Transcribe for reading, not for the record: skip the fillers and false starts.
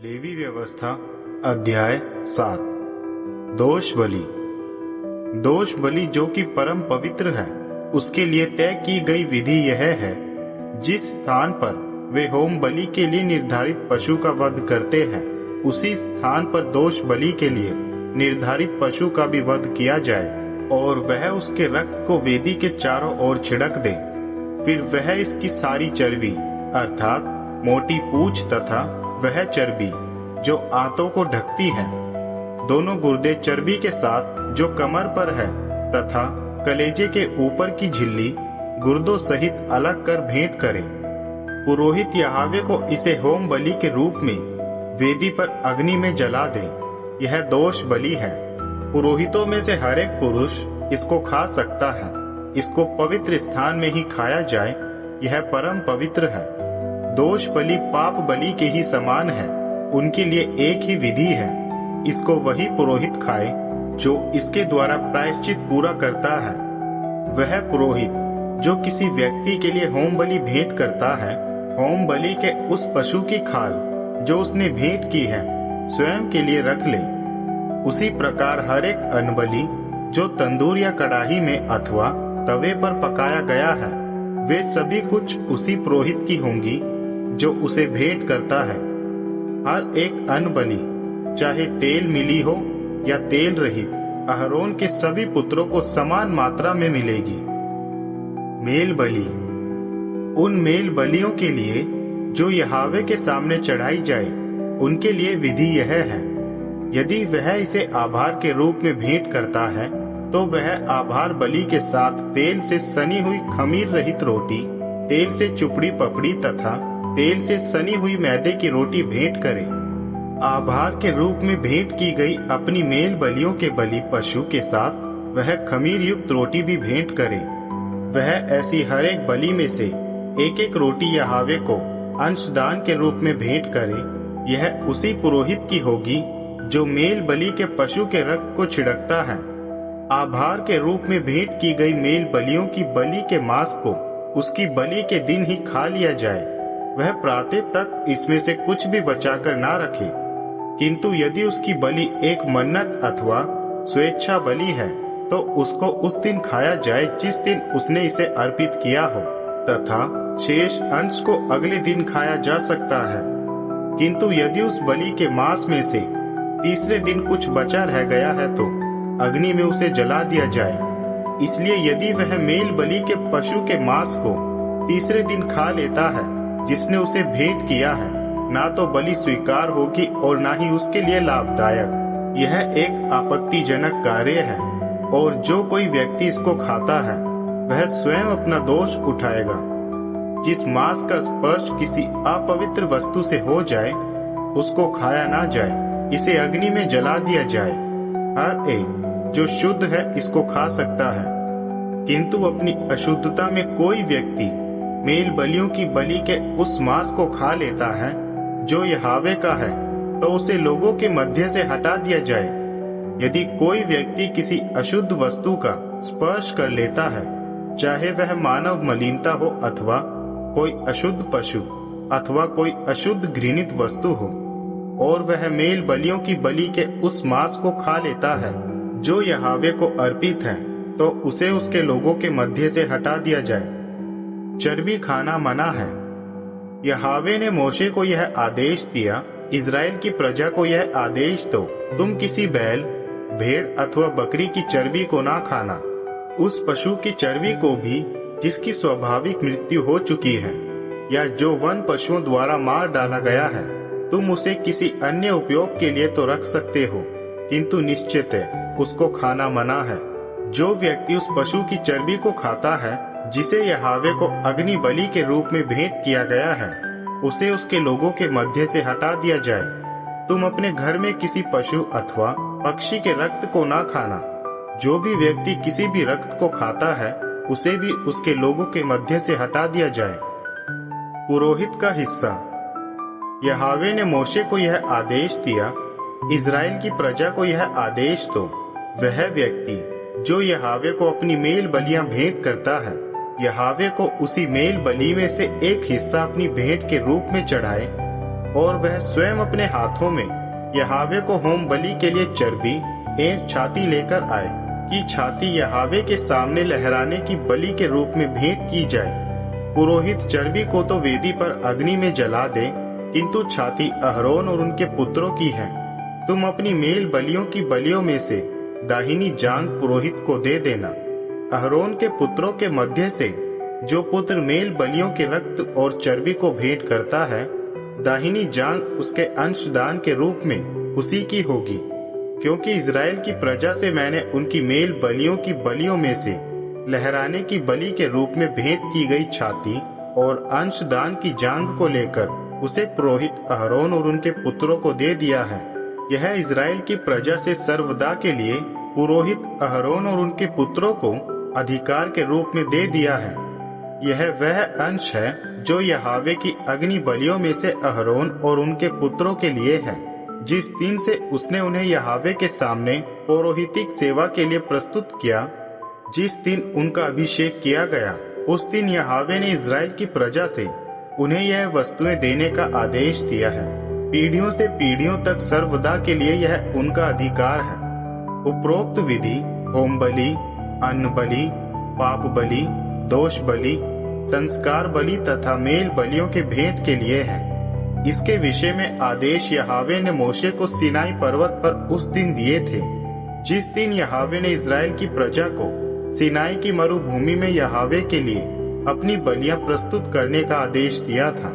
Levy व्यवस्था अध्याय 7। दोष बलि। दोष बलि जो कि परम पवित्र है, उसके लिए तय की गई विधि यह है, जिस स्थान पर वे होम बलि के लिए निर्धारित पशु का वध करते हैं, उसी स्थान पर दोष बलि के लिए निर्धारित पशु का भी वध किया जाए, और वह उसके रक्त को वेदी के चारों ओर छिड़क दे। फिर वह इसकी सारी चर्बी अर्थात मोटी पूंछ तथा वह चर्बी जो आंतों को ढकती है, दोनों गुर्दे चर्बी के साथ जो कमर पर है तथा कलेजे के ऊपर की झिल्ली गुर्दों सहित अलग कर भेंट करे। पुरोहित यहोवा को इसे होम बलि के रूप में वेदी पर अग्नि में जला दे। यह दोष बलि है। पुरोहितों में से हर एक पुरुष इसको खा सकता है। इसको पवित्र स्थान में ही खाया जाए, यह परम पवित्र है। दोष बलि पाप बलि के ही समान है। उनके लिए एक ही विधि है। इसको वही पुरोहित खाए जो इसके द्वारा प्रायश्चित पूरा करता है। वह पुरोहित जो किसी व्यक्ति के लिए होम बलि भेंट करता है, होम बलि के उस पशु की खाल जो उसने भेंट की है स्वयं के लिए रख ले। उसी प्रकार हर एक अन्न-बलि जो तंदूर या कड़ाही में अथवा तवे पर पकाया गया है, वे सभी कुछ उसी पुरोहित की होंगी जो उसे भेंट करता है। हर एक अन्न-बलि चाहे तेल मिली हो या तेल रहित, अहरोन के सभी पुत्रों को समान मात्रा में मिलेगी। मेल बलि। उन मेल बलियों के लिए जो यहोवा के सामने चढ़ाई जाए, उनके लिए विधि यह है, यदि वह इसे आभार के रूप में भेंट करता है, तो वह आभार बलि के साथ तेल से सनी हुई खमीर रहित रोटी, तेल से चुपड़ी पपड़ी तथा तेल से सनी हुई मैदे की रोटी भेंट करे। आभार के रूप में भेंट की गई अपनी मेल बलियों के बलि पशु के साथ वह खमीर युक्त रोटी भी भेंट करे। वह ऐसी हर एक बलि में से एक एक रोटी यहोवा को अंशदान के रूप में भेंट करे। यह उसी पुरोहित की होगी जो मेल बलि के पशु के रक्त को छिड़कता है। आभार के रूप में भेंट की गई मेल बलियों की बलि के मांस को उसकी बलि के दिन ही खा लिया जाए। वह प्रातः तक इसमें से कुछ भी बचाकर ना रखे। किंतु यदि उसकी बलि एक मन्नत अथवा स्वेच्छा बलि है, तो उसको उस दिन खाया जाए जिस दिन उसने इसे अर्पित किया हो, तथा शेष अंश को अगले दिन खाया जा सकता है। किंतु यदि उस बलि के मांस में से तीसरे दिन कुछ बचा रह गया है, तो अग्नि में उसे जला दिया जाए। इसलिए यदि वह मेल बलि के पशु के मांस को तीसरे दिन खा लेता है जिसने उसे भेंट किया है, ना तो बलि स्वीकार होगी और ना ही उसके लिए लाभदायक। यह एक आपत्तिजनक कार्य है, और जो कोई व्यक्ति इसको खाता है, वह स्वयं अपना दोष उठाएगा। जिस मांस का स्पर्श किसी अपवित्र वस्तु से हो जाए, उसको खाया ना जाए, इसे अग्नि में जला दिया जाए। हर एक जो शुद्ध है इसको खा सकता है। किंतु अपनी अशुद्धता में कोई व्यक्ति मेल बलियों की बलि के उस मांस को खा लेता है जो यहोवा का है, तो उसे लोगों के मध्य से हटा दिया जाए। यदि कोई व्यक्ति किसी अशुद्ध वस्तु का स्पर्श कर लेता है, चाहे वह मानव मलिनता हो अथवा कोई अशुद्ध पशु अथवा कोई अशुद्ध घृणित वस्तु हो, और वह मेल बलियों की बलि के उस मांस को खा लेता है जो यहोवा को अर्पित है, तो उसे उसके लोगों के मध्य से हटा दिया जाए। चर्बी खाना मना है। यहोवा ने मोशे को यह आदेश दिया, इज़राइल की प्रजा को यह आदेश दो, तुम किसी बैल, भेड़ अथवा बकरी की चर्बी को ना खाना। उस पशु की चर्बी को भी जिसकी स्वाभाविक मृत्यु हो चुकी है, या जो वन पशुओं द्वारा मार डाला गया है, तुम उसे किसी अन्य उपयोग के लिए तो रख सकते हो, किंतु निश्चित है उसको खाना मना है। जो व्यक्ति उस पशु की चर्बी को खाता है जिसे यहोवा को अग्नि बलि के रूप में भेंट किया गया है, उसे उसके लोगों के मध्य से हटा दिया जाए। तुम अपने घर में किसी पशु अथवा पक्षी के रक्त को ना खाना। जो भी व्यक्ति किसी भी रक्त को खाता है, उसे भी उसके लोगों के मध्य से हटा दिया जाए। पुरोहित का हिस्सा। यहोवा ने मोशे को यह आदेश दिया, इज़राइल की प्रजा को यह आदेश दो, वह व्यक्ति जो यहोवा को अपनी मेल बलियां भेंट करता है, यहोवा को उसी मेल बलि में से एक हिस्सा अपनी भेंट के रूप में चढ़ाए और वह स्वयं अपने हाथों में यहावे को होम बलि के लिए चर्बी एक छाती लेकर आए कि छाती यहावे के सामने लहराने की बलि के रूप में भेंट की जाए। पुरोहित चर्बी को तो वेदी पर अग्नि में जला दे, किंतु छाती अहरोन और उनके पुत्रों की है। तुम अपनी मेल बलियों की बलियों में से दाहिनी जांघ पुरोहित को दे देना। अहरोन के पुत्रों के मध्य से जो पुत्र मेल बलियों के रक्त और चर्बी को भेंट करता है, दाहिनी जांघ उसके अंशदान के रूप में उसी की होगी, क्योंकि इज़राइल की प्रजा से मैंने उनकी मेल बलियों की बलियों में से लहराने की बलि के रूप में भेंट की गई छाती और अंशदान की जांघ को लेकर उसे पुरोहित अहरोन और उनके पुत्रों को दे दिया है। यह इज़राइल की प्रजा से सर्वदा के लिए पुरोहित अहरोन और उनके पुत्रों को अधिकार के रूप में दे दिया है। यह वह अंश है जो यहावे की अग्नि बलियों में से अहरोन और उनके पुत्रों के लिए है। जिस दिन से उसने उन्हें यहावे के सामने पौरोहितिक सेवा के लिए प्रस्तुत किया, जिस दिन उनका अभिषेक किया गया, उस दिन यहावे ने इज़राइल की प्रजा से उन्हें यह वस्तुएं देने का आदेश दिया है। पीढ़ियों से पीढ़ियों तक सर्वदा के लिए यह उनका अधिकार है। उपरोक्त विधि होम बलि, अन्न बलि, पाप बलि, दोष बलि, संस्कार बलि तथा मेल बलियों के भेंट के लिए है। इसके विषय में आदेश यहावे ने मोशे को सिनाई पर्वत पर उस दिन दिए थे, जिस दिन यहावे ने इज़राइल की प्रजा को सिनाई की मरुभूमि में यहावे के लिए अपनी बलियां प्रस्तुत करने का आदेश दिया था।